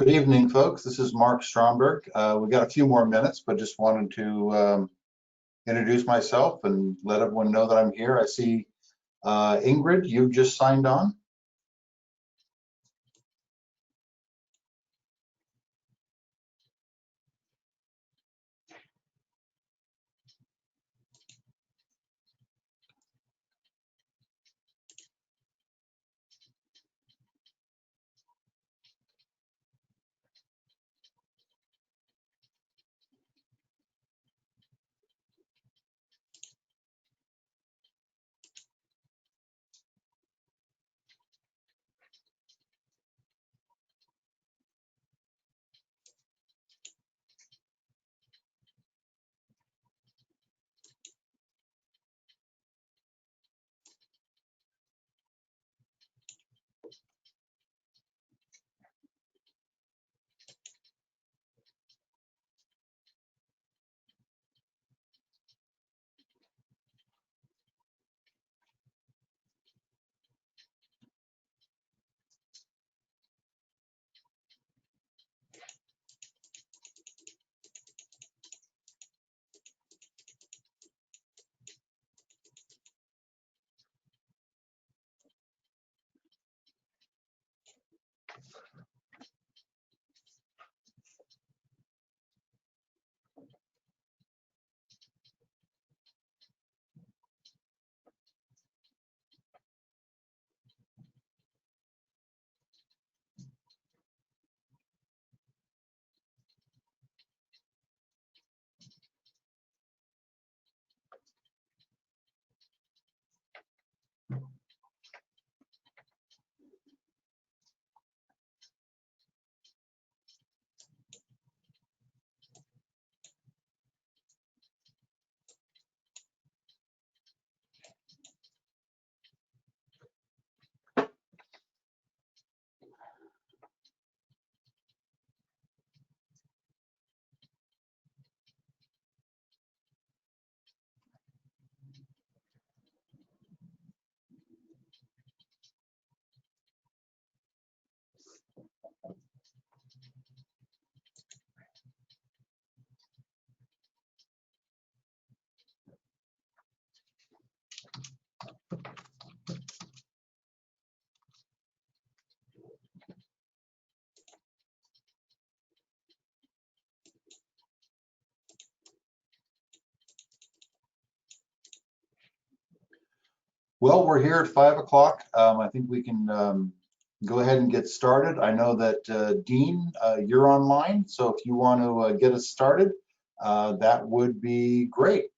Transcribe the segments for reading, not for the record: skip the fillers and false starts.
Good evening, folks. This is Mark Stromberg. We got a few more minutes, but just wanted to introduce myself and let everyone know that I'm here. I see Ingrid, you've just signed on. Well, we're here at 5 o'clock. I think we can go ahead and get started. I know that Dean, you're online, so if you want to get us started, that would be great.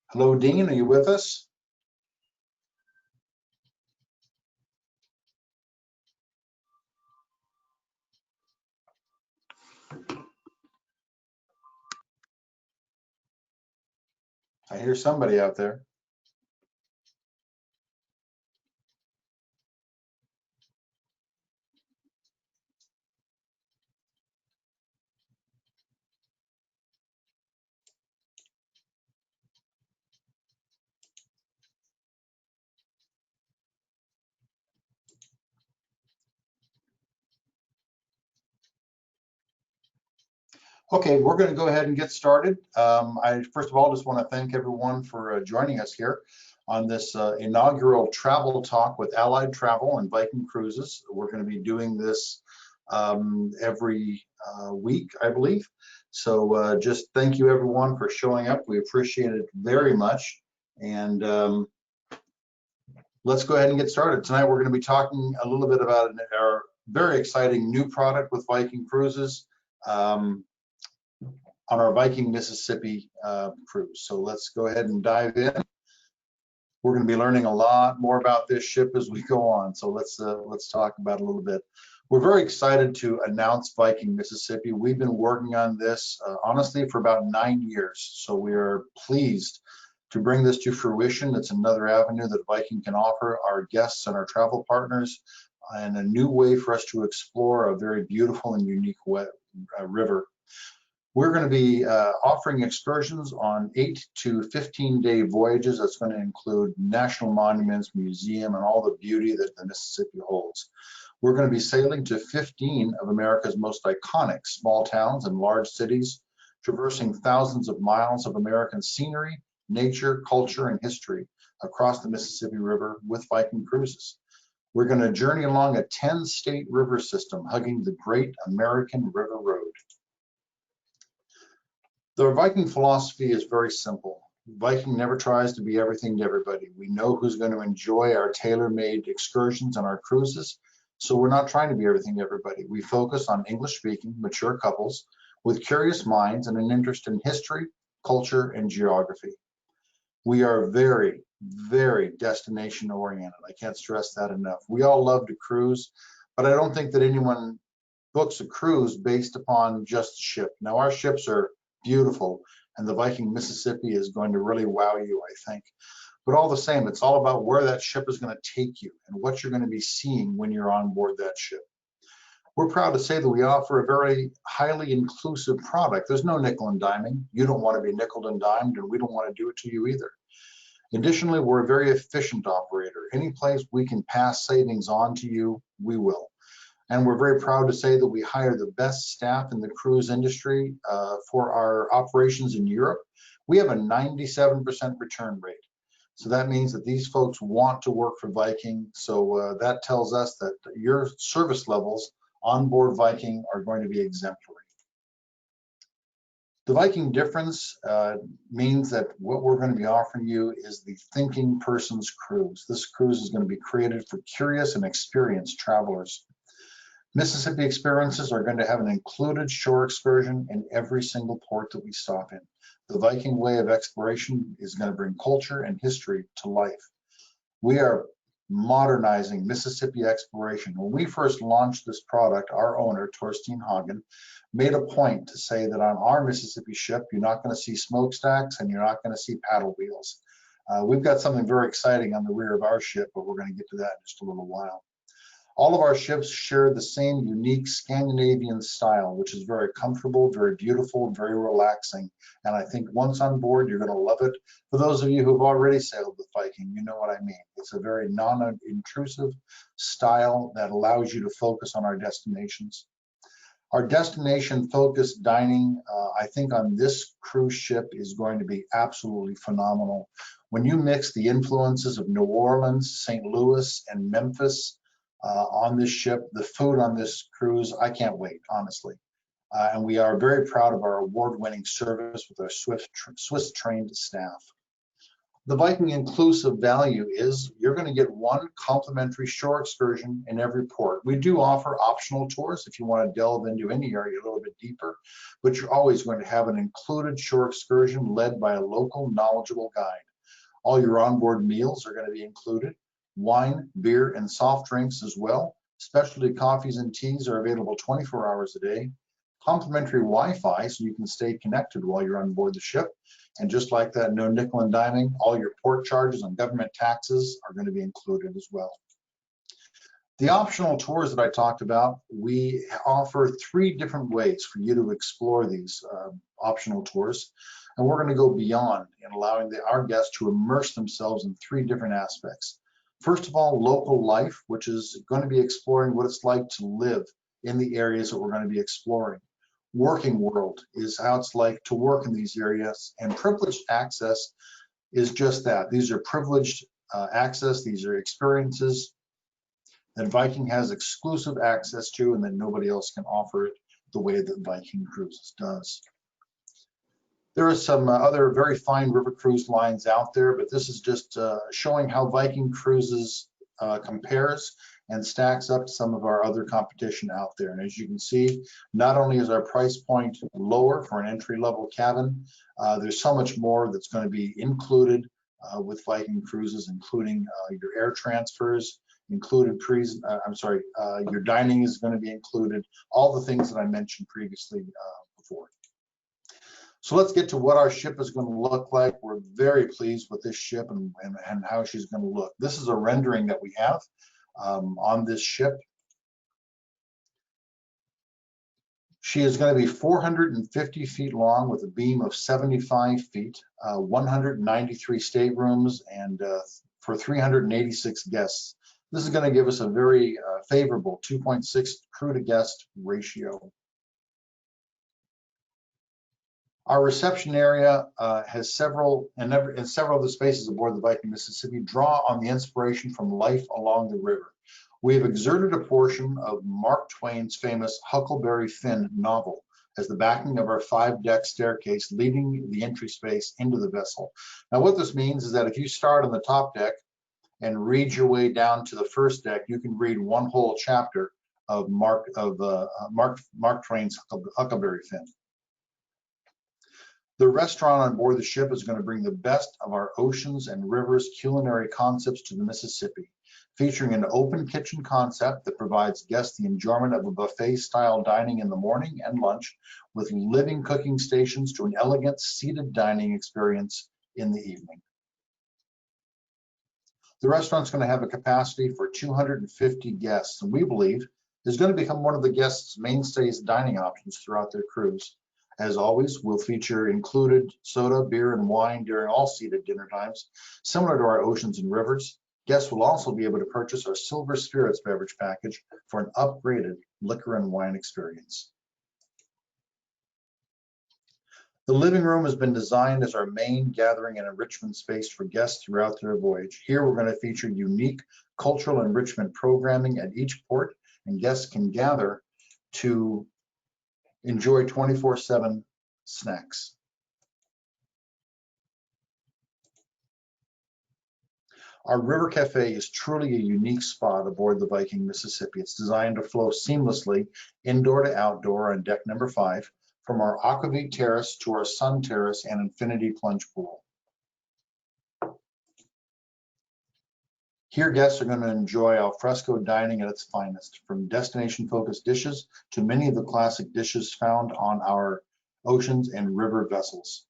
Hello, Dean, are you with us? I hear somebody out there. Okay, we're going to go ahead and get started. I first of all just want to thank everyone for joining us here on this inaugural travel talk with Allied Travel and Viking Cruises. We're going to be doing this every week, I believe. So just thank you everyone for showing up. We appreciate it very much. And let's go ahead and get started. Tonight we're going to be talking a little bit about our very exciting new product with Viking Cruises. On our Viking Mississippi cruise. So let's go ahead and dive in. We're going to be learning a lot more about this ship as we go on. So let's talk about it a little bit. We're very excited to announce Viking, Mississippi. We've been working on this, honestly, for about 9 years. So we are pleased to bring this to fruition. It's another avenue that Viking can offer our guests and our travel partners, and a new way for us to explore a very beautiful and unique river. We're going to be offering excursions on 8 to 15-day voyages. That's going to include national monuments, museum, and all the beauty that the Mississippi holds. We're going to be sailing to 15 of America's most iconic small towns and large cities, traversing thousands of miles of American scenery, nature, culture, and history across the Mississippi River with Viking cruises. We're going to journey along a 10-state river system, hugging the great American River Road. The Viking philosophy is very simple. Viking never tries to be everything to everybody. We know who's going to enjoy our tailor-made excursions and our cruises, so we're not trying to be everything to everybody. We focus on English-speaking, mature couples with curious minds and an interest in history, culture, and geography. We are very, very destination-oriented. I can't stress that enough. We all love to cruise, but I don't think that anyone books a cruise based upon just the ship. Now, our ships are beautiful, and the Viking Mississippi is going to really wow you, I think. But all the same, it's all about where that ship is going to take you and what you're going to be seeing when you're on board that ship. We're proud to say that we offer a very highly inclusive product. There's no nickel and diming. You don't want to be nickel and dimed, and we don't want to do it to you either. Additionally, we're a very efficient operator. Any place we can pass savings on to you, we will. And we're very proud to say that we hire the best staff in the cruise industry for our operations in Europe. We have a 97% return rate. So that means that these folks want to work for Viking. So that tells us that your service levels on board Viking are going to be exemplary. The Viking difference means that what we're going to be offering you is the thinking person's cruise. This cruise is going to be created for curious and experienced travelers. Mississippi experiences are going to have an included shore excursion in every single port that we stop in. The Viking way of exploration is going to bring culture and history to life. We are modernizing Mississippi exploration. When we first launched this product, our owner, Torstein Hagen, made a point to say that on our Mississippi ship, you're not going to see smokestacks and you're not going to see paddle wheels. We've got something very exciting on the rear of our ship, but we're going to get to that in just a little while. All of our ships share the same unique Scandinavian style, which is very comfortable, very beautiful, very relaxing. And I think once on board, you're going to love it. For those of you who've already sailed with Viking, you know what I mean. It's a very non-intrusive style that allows you to focus on our destinations. Our destination-focused dining, I think on this cruise ship is going to be absolutely phenomenal. When you mix the influences of New Orleans, St. Louis, and Memphis, on this ship, the food on this cruise, I can't wait, honestly. And we are very proud of our award-winning service with our Swiss-trained staff. The Viking inclusive value is you're going to get one complimentary shore excursion in every port. We do offer optional tours if you want to delve into any area a little bit deeper, but you're always going to have an included shore excursion led by a local knowledgeable guide. All your onboard meals are going to be included. Wine, beer, and soft drinks as well. Specialty coffees and teas are available 24 hours a day. Complimentary Wi-Fi, so you can stay connected while you're on board the ship. And just like that, no nickel and diming. All your port charges and government taxes are going to be included as well. The optional tours that I talked about, we offer 3 different ways for you to explore these optional tours. And we're going to go beyond in allowing our guests to immerse themselves in 3 different aspects. First of all, local life, which is going to be exploring what it's like to live in the areas that we're going to be exploring. Working world is how it's like to work in these areas, and privileged access is just that. These are privileged access. These are experiences that Viking has exclusive access to and that nobody else can offer it the way that Viking Cruises does. There are some other very fine river cruise lines out there, but this is just showing how Viking Cruises compares and stacks up to some of our other competition out there. And as you can see, not only is our price point lower for an entry-level cabin, there's so much more that's going to be included with Viking Cruises, including your air transfers, included your dining is going to be included, all the things that I mentioned previously before. So let's get to what our ship is going to look like. We're very pleased with this ship and how she's going to look. This is a rendering that we have on this ship. She is going to be 450 feet long with a beam of 75 feet, 193 staterooms, and for 386 guests. This is going to give us a very favorable 2.6 crew to guest ratio. Our reception area has several of the spaces aboard the Viking Mississippi draw on the inspiration from life along the river. We have exerted a portion of Mark Twain's famous Huckleberry Finn novel as the backing of our 5-deck staircase leading the entry space into the vessel. Now what this means is that if you start on the top deck and read your way down to the first deck, you can read one whole chapter of Mark Twain's Huckleberry Finn. The restaurant on board the ship is going to bring the best of our oceans and rivers culinary concepts to the Mississippi, featuring an open kitchen concept that provides guests the enjoyment of a buffet-style dining in the morning and lunch, with living cooking stations to an elegant seated dining experience in the evening. The restaurant's going to have a capacity for 250 guests, and we believe is going to become one of the guests' mainstays dining options throughout their cruise. As always, we'll feature included soda, beer, and wine during all seated dinner times, similar to our oceans and rivers. Guests will also be able to purchase our Silver Spirits beverage package for an upgraded liquor and wine experience. The living room has been designed as our main gathering and enrichment space for guests throughout their voyage. Here, we're going to feature unique cultural enrichment programming at each port, and guests can gather to enjoy 24/7 snacks. Our River Cafe is truly a unique spot aboard the Viking Mississippi. It's designed to flow seamlessly indoor to outdoor on deck number 5, from our Aquavit Terrace to our Sun Terrace and Infinity Plunge Pool. Here, guests are going to enjoy al fresco dining at its finest, from destination-focused dishes to many of the classic dishes found on our oceans and river vessels.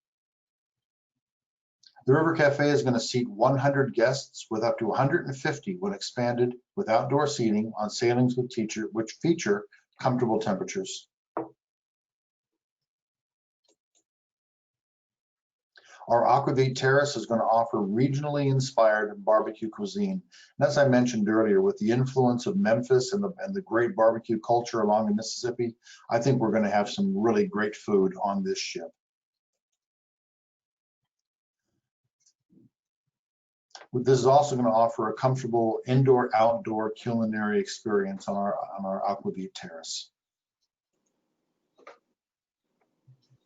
The River Cafe is going to seat 100 guests, with up to 150 when expanded with outdoor seating on sailings which feature comfortable temperatures. Our Aquavit Terrace is going to offer regionally inspired barbecue cuisine. And as I mentioned earlier, with the influence of Memphis and the great barbecue culture along the Mississippi, I think we're going to have some really great food on this ship. This is also going to offer a comfortable indoor-outdoor culinary experience on our Aquavit Terrace.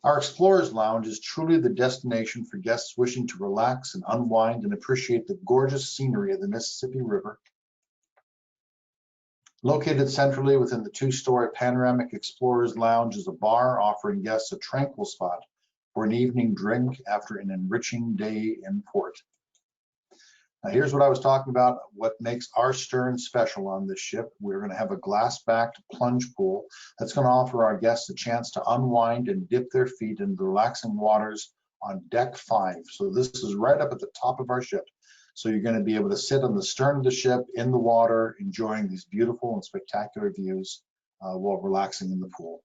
Our Explorers Lounge is truly the destination for guests wishing to relax and unwind and appreciate the gorgeous scenery of the Mississippi River. Located centrally within the 2-story panoramic Explorers Lounge is a bar offering guests a tranquil spot for an evening drink after an enriching day in port. Now, here's what I was talking about, what makes our stern special on this ship. We're going to have a glass-backed plunge pool that's going to offer our guests a chance to unwind and dip their feet into the relaxing waters on deck 5. So this is right up at the top of our ship. So you're going to be able to sit on the stern of the ship in the water, enjoying these beautiful and spectacular views while relaxing in the pool.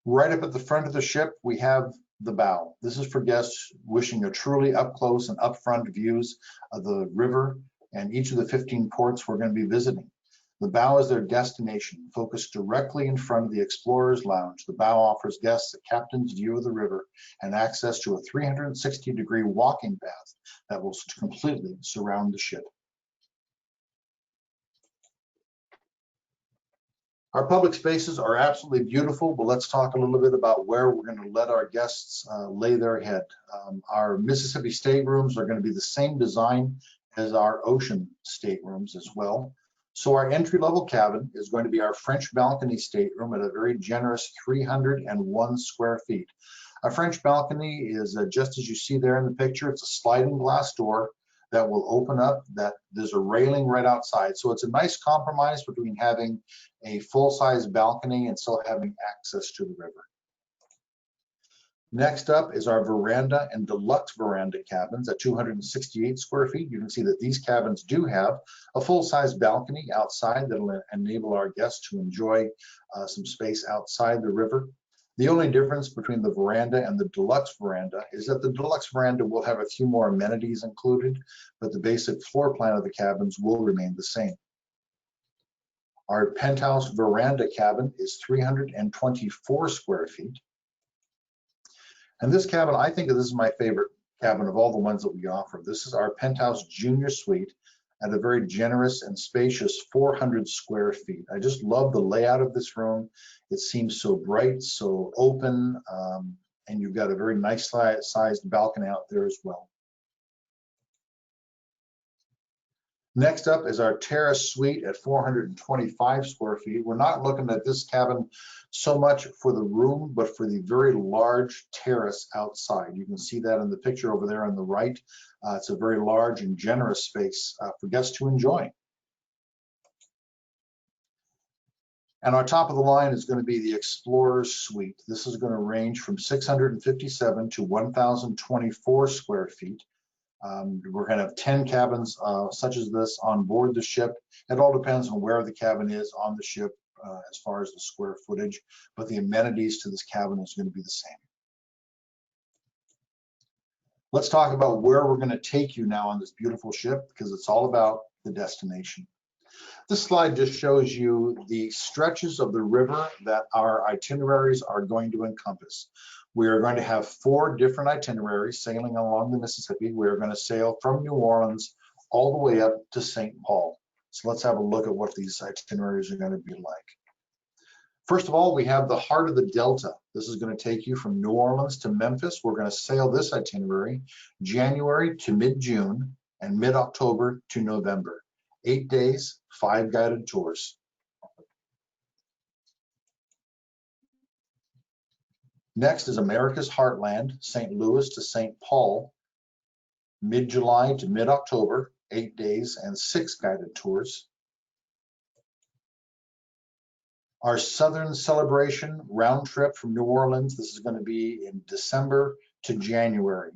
Right up at the front of the ship, we have the bow. This is for guests wishing a truly up close and upfront views of the river and each of the 15 ports we're going to be visiting. The bow is their destination, focused directly in front of the Explorers Lounge. The bow offers guests a captain's view of the river and access to a 360-degree walking path that will completely surround the ship. Our public spaces are absolutely beautiful, but let's talk a little bit about where we're going to let our guests lay their head. Our Mississippi staterooms are going to be the same design as our ocean staterooms as well. So our entry-level cabin is going to be our French balcony stateroom at a very generous 301 square feet. A French balcony is just as you see there in the picture. It's a sliding glass door that will open up, that there's a railing right outside. So it's a nice compromise between having a full-size balcony and still having access to the river. Next up is our veranda and deluxe veranda cabins at 268 square feet. You can see that these cabins do have a full-size balcony outside that will enable our guests to enjoy some space outside the river. The only difference between the veranda and the deluxe veranda is that the deluxe veranda will have a few more amenities included, but the basic floor plan of the cabins will remain the same. Our penthouse veranda cabin is 324 square feet. And this cabin, I think this is my favorite cabin of all the ones that we offer. This is our penthouse junior suite at a very generous and spacious 400 square feet. I just love the layout of this room. It seems so bright, so open, and you've got a very nice sized balcony out there as well. Next up is our terrace suite at 425 square feet. We're not looking at this cabin so much for the room, but for the very large terrace outside. You can see that in the picture over there on the right. It's a very large and generous space for guests to enjoy. And our top of the line is going to be the Explorer's Suite. This is going to range from 657 to 1,024 square feet. We're going to have 10 cabins such as this on board the ship. It all depends on where the cabin is on the ship as far as the square footage, but the amenities to this cabin is going to be the same. Let's talk about where we're going to take you now on this beautiful ship, because it's all about the destination. This slide just shows you the stretches of the river that our itineraries are going to encompass. We are going to have 4 different itineraries sailing along the Mississippi. We are going to sail from New Orleans all the way up to St. Paul. So let's have a look at what these itineraries are going to be like. First of all, we have the heart of the Delta. This is going to take you from New Orleans to Memphis. We're going to sail this itinerary January to mid-June and mid-October to November. 8 days, 5 guided tours. Next is America's Heartland, St. Louis to St. Paul, mid-July to mid-October, 8 days and 6 guided tours. Our Southern Celebration round trip from New Orleans, this is going to be in December to January.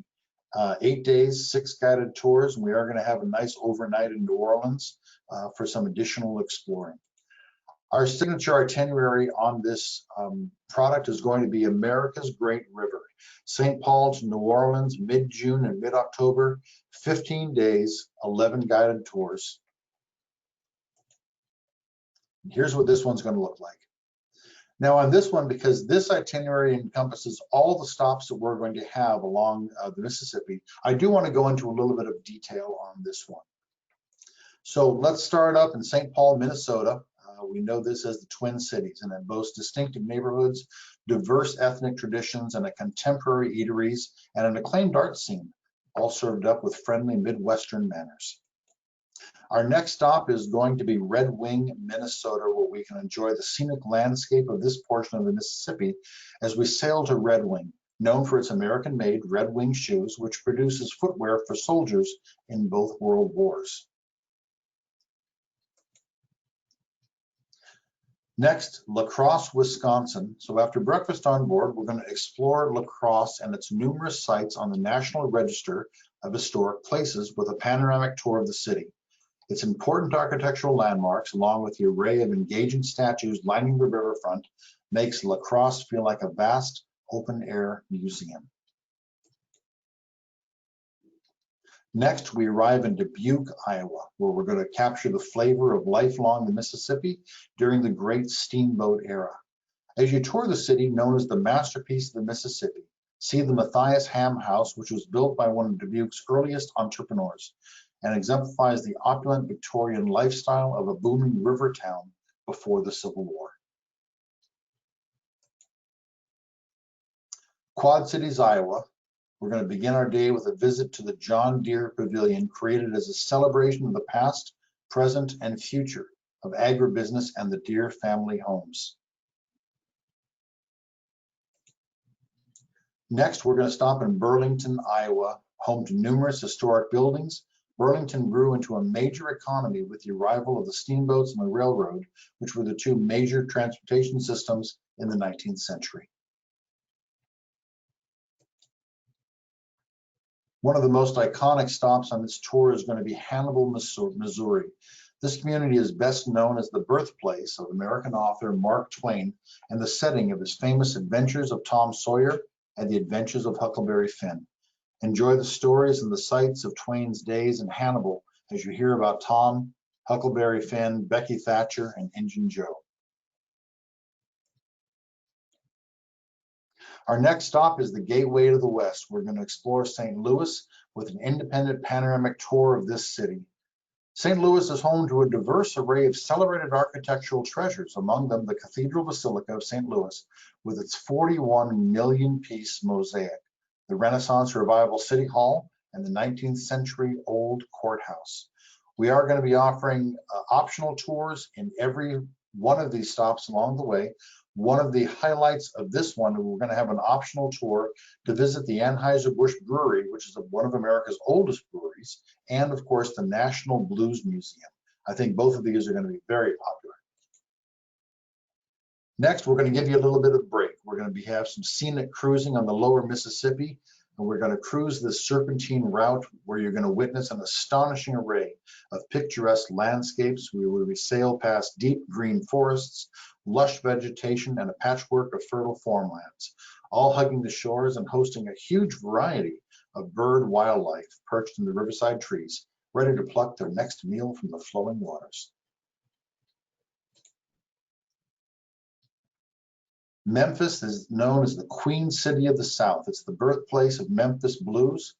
8 days, 6 guided tours, and we are going to have a nice overnight in New Orleans for some additional exploring. Our signature itinerary on this product is going to be America's Great River, St. Paul to New Orleans, mid-June and mid-October, 15 days, 11 guided tours. Here's what this one's going to look like. Now on this one, because this itinerary encompasses all the stops that we're going to have along the Mississippi, I do want to go into a little bit of detail on this one. So let's start up in St. Paul, Minnesota. We know this as the Twin Cities, and it boasts distinctive neighborhoods, diverse ethnic traditions, and a contemporary eateries, and an acclaimed art scene, all served up with friendly Midwestern manners. Our next stop is going to be Red Wing, Minnesota, where we can enjoy the scenic landscape of this portion of the Mississippi as we sail to Red Wing, known for its American-made Red Wing shoes, which produces footwear for soldiers in both world wars. Next, La Crosse, Wisconsin. So after breakfast on board, we're going to explore La Crosse and its numerous sites on the National Register of Historic Places with a panoramic tour of the city. Its important architectural landmarks, along with the array of engaging statues lining the riverfront, makes La Crosse feel like a vast open-air museum. Next, we arrive in Dubuque, Iowa, where we're going to capture the flavor of life along the Mississippi during the Great Steamboat Era. As you tour the city known as the masterpiece of the Mississippi, see the Matthias Ham House, which was built by one of Dubuque's earliest entrepreneurs and exemplifies the opulent Victorian lifestyle of a booming river town before the Civil War. Quad Cities, Iowa. We're going to begin our day with a visit to the John Deere Pavilion, created as a celebration of the past, present, and future of agribusiness and the Deere family homes. Next, we're going to stop in Burlington, Iowa, home to numerous historic buildings, Burlington grew into a major economy with the arrival of the steamboats and the railroad, which were the two major transportation systems in the 19th century. One of the most iconic stops on this tour is going to be Hannibal, Missouri. This community is best known as the birthplace of American author Mark Twain and the setting of his famous Adventures of Tom Sawyer and the Adventures of Huckleberry Finn. Enjoy the stories and the sights of Twain's days in Hannibal as you hear about Tom, Huckleberry Finn, Becky Thatcher, and Injun Joe. Our next stop is the Gateway to the West. We're going to explore St. Louis with an independent panoramic tour of this city. St. Louis is home to a diverse array of celebrated architectural treasures, among them the Cathedral Basilica of St. Louis with its 41 million piece mosaic, the Renaissance Revival City Hall, and the 19th century old courthouse. We are going to be offering optional tours in every one of these stops along the way. One of the highlights of this one, we're going to have an optional tour to visit the Anheuser-Busch Brewery, which is one of America's oldest breweries, and of course the National Blues Museum. I think both of these are going to be very popular. Next, we're going to give you a little bit of a break. We're going to have some scenic cruising on the lower Mississippi, and we're going to cruise this serpentine route where you're going to witness an astonishing array of picturesque landscapes. We will sail past deep green forests, lush vegetation, and a patchwork of fertile farmlands, all hugging the shores and hosting a huge variety of bird wildlife perched in the riverside trees, ready to pluck their next meal from the flowing waters. Memphis is known as the Queen City of the South. It's the birthplace of Memphis blues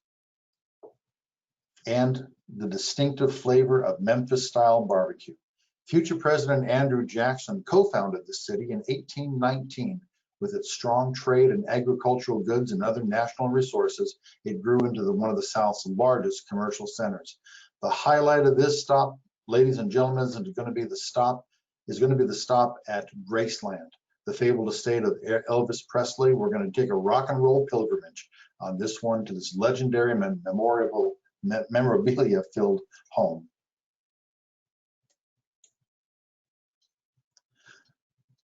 and the distinctive flavor of Memphis-style barbecue. Future President Andrew Jackson co-founded the city in 1819. With its strong trade in agricultural goods and other national resources, it grew into one of the South's largest commercial centers. The highlight of this stop, ladies and gentlemen, is going to be the stop at Graceland, the fabled estate of Elvis Presley. We're going to take a rock and roll pilgrimage on this one to this legendary memorabilia-filled home.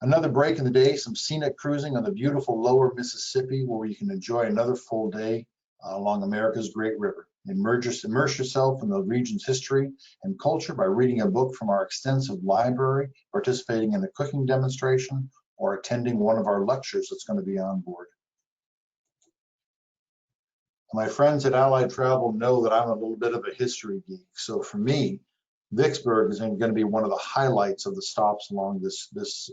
Another break in the day, some scenic cruising on the beautiful lower Mississippi, where you can enjoy another full day along America's great river. Immerse yourself in the region's history and culture by reading a book from our extensive library, participating in a cooking demonstration, or attending one of our lectures that's going to be on board. My friends at Allied Travel know that I'm a little bit of a history geek. So for me, Vicksburg is going to be one of the highlights of the stops along this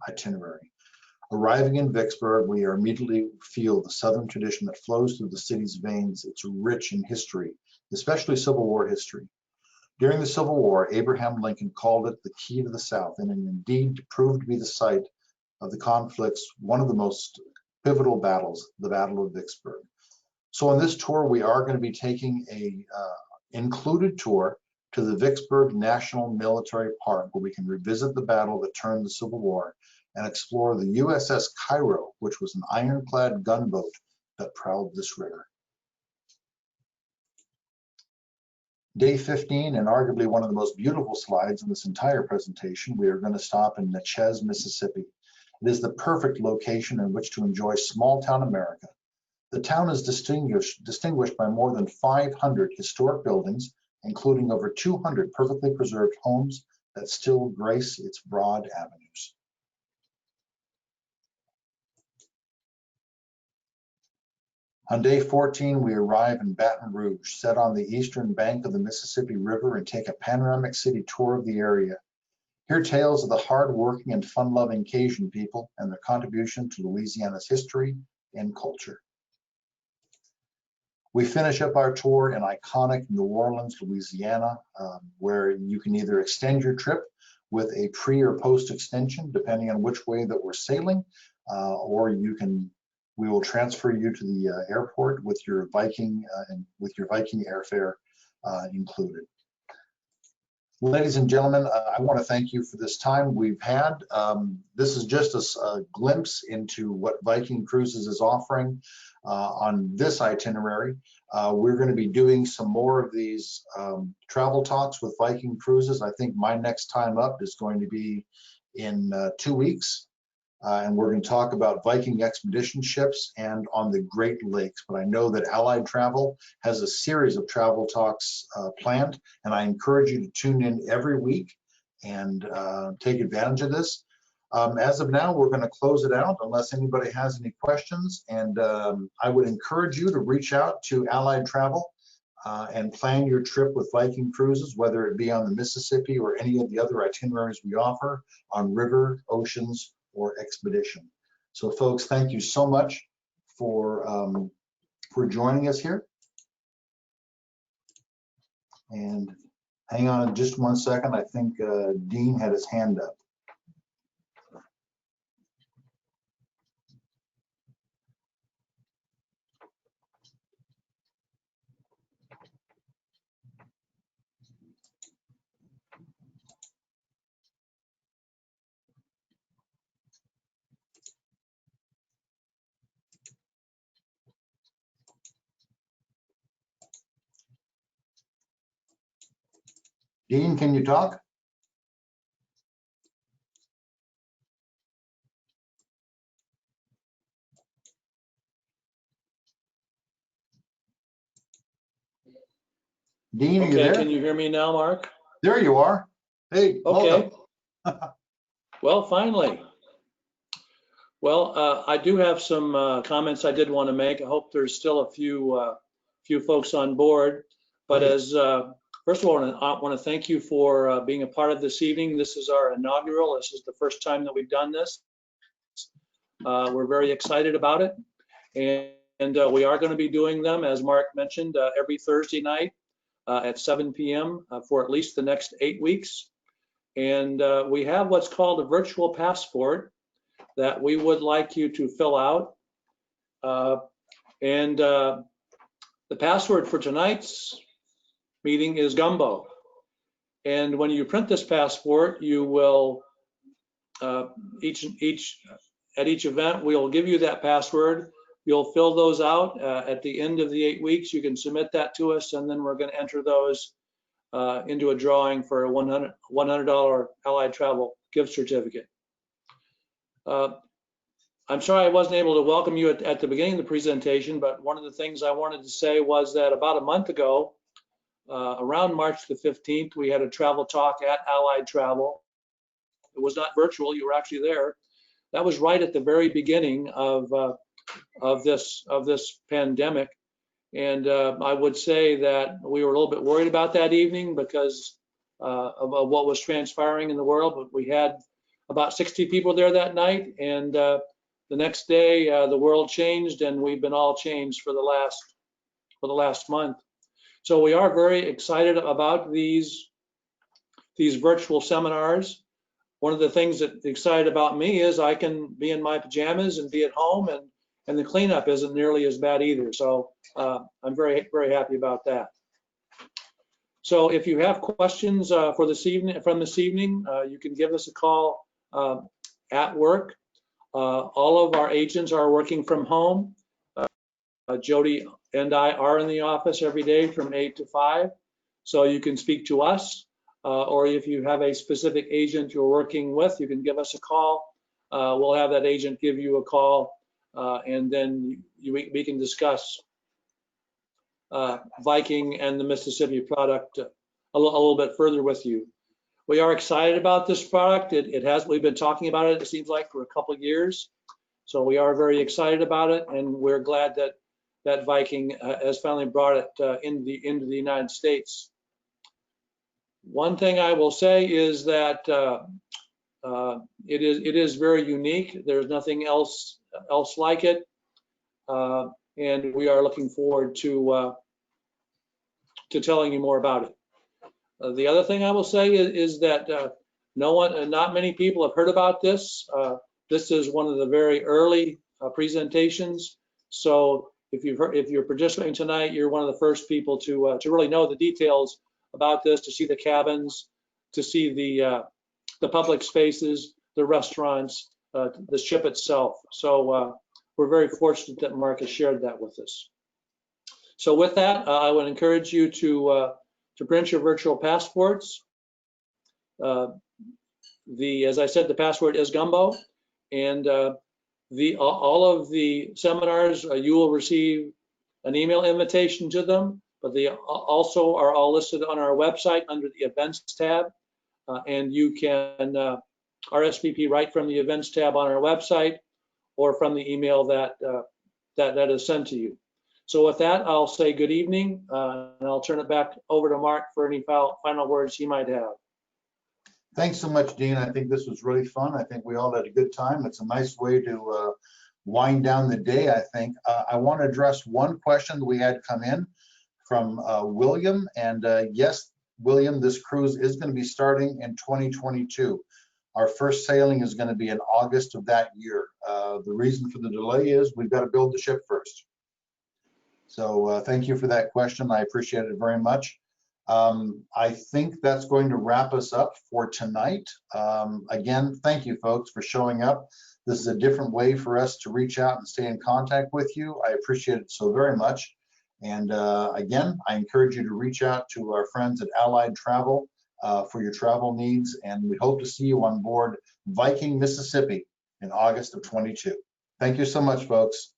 itinerary. Arriving in Vicksburg, we immediately feel the Southern tradition that flows through the city's veins. It's rich in history, especially Civil War history. During the Civil War, Abraham Lincoln called it the key to the South, and it indeed proved to be the site of the conflict's one of the most pivotal battles, the Battle of Vicksburg. So on this tour, we are going to be taking a included tour to the Vicksburg National Military Park, where we can revisit the battle that turned the Civil War and explore the USS Cairo, which was an ironclad gunboat that prowled this river. Day 15, and arguably one of the most beautiful slides in this entire presentation, we are going to stop in Natchez, Mississippi. It is the perfect location in which to enjoy small-town America. The town is distinguished by more than 500 historic buildings, including over 200 perfectly preserved homes that still grace its broad avenues. On day 14, we arrive in Baton Rouge, set on the eastern bank of the Mississippi River, and take a panoramic city tour of the area. Hear tales of the hard-working and fun-loving Cajun people and their contribution to Louisiana's history and culture. We finish up our tour in iconic New Orleans, Louisiana, where you can either extend your trip with a pre or post extension, depending on which way that we're sailing, or we will transfer you to the airport with your Viking airfare included. Ladies and gentlemen, I want to thank you for this time we've had. This is just a glimpse into what Viking Cruises is offering. on this itinerary. We're going to be doing some more of these travel talks with Viking Cruises. I think my next time up is going to be in 2 weeks. And we're going to talk about Viking expedition ships and on the Great Lakes. But I know that Allied Travel has a series of travel talks planned, and I encourage you to tune in every week and take advantage of this. As of now, we're going to close it out unless anybody has any questions. And I would encourage you to reach out to Allied Travel and plan your trip with Viking Cruises, whether it be on the Mississippi or any of the other itineraries we offer on river, oceans, or expedition. So folks, thank you so much for joining us here. And hang on just 1 second. I think Dean had his hand up. Dean, can you talk? Dean, are you there? Can you hear me now, Mark? There you are. Hey, okay. Welcome. Well, finally. Well, I do have some comments I did want to make. I hope there's still a few folks on board. But as first of all, I want to thank you for being a part of this evening. This is our inaugural. This is the first time that we've done this. We're very excited about it, and we are going to be doing them, as Mark mentioned, every Thursday night at 7 p.m. For at least the next 8 weeks. And we have what's called a virtual passport that we would like you to fill out. The password for tonight's meeting is Gumbo. And when you print this passport, you will, at each event, we'll give you that password. You'll fill those out at the end of the 8 weeks. You can submit that to us, and then we're going to enter those into a drawing for a $100 Allied Travel gift certificate. I'm sorry I wasn't able to welcome you at the beginning of the presentation, but one of the things I wanted to say was that about a month ago, around March the 15th, we had a travel talk at Allied Travel. It was not virtual, you were actually there. That was right at the very beginning of this pandemic. And I would say that we were a little bit worried about that evening because of what was transpiring in the world. But we had about 60 people there that night, and the next day the world changed, and we've been all changed for the last month. So we are very excited about these virtual seminars. One of the things that's excited about me is I can be in my pajamas and be at home, and the cleanup isn't nearly as bad either. So I'm very, very happy about that. So if you have questions from this evening, you can give us a call at work. All of our agents are working from home. Jody and I are in the office every day from 8 to 5. So you can speak to us, or if you have a specific agent you're working with, you can give us a call. We'll have that agent give you a call, and then we can discuss Viking and the Mississippi product a little bit further with you. We are excited about this product. We've been talking about it, it seems like, for a couple of years. So we are very excited about it, and we're glad that Viking has finally brought it into the United States. One thing I will say is that it is very unique. There's nothing else like it, and we are looking forward to telling you more about it. The other thing I will say is that not many people have heard about this. This is one of the very early presentations. So if you're participating tonight, you're one of the first people to really know the details about this, to see the cabins, to see the public spaces, the restaurants, the ship itself. So we're very fortunate that Mark has shared that with us. So with that, I would encourage you to print your virtual passports. As I said, the password is Gumbo, and all of the seminars, you will receive an email invitation to them, but they also are all listed on our website under the events tab, and you can RSVP right from the events tab on our website or from the email that is sent to you. So with that, I'll say good evening, and I'll turn it back over to Mark for any final words he might have. Thanks so much, Dean. I think this was really fun. I think we all had a good time. It's a nice way to wind down the day, I think. I want to address one question that we had come in from William. And yes, William, this cruise is going to be starting in 2022. Our first sailing is going to be in August of that year. The reason for the delay is we've got to build the ship first. So thank you for that question. I appreciate it very much. I think that's going to wrap us up for tonight. Again, thank you folks for showing up. This is a different way for us to reach out and stay in contact with you. I appreciate it so very much. And again, I encourage you to reach out to our friends at Allied Travel for your travel needs. And we hope to see you on board Viking, Mississippi in August of 22. Thank you so much, folks.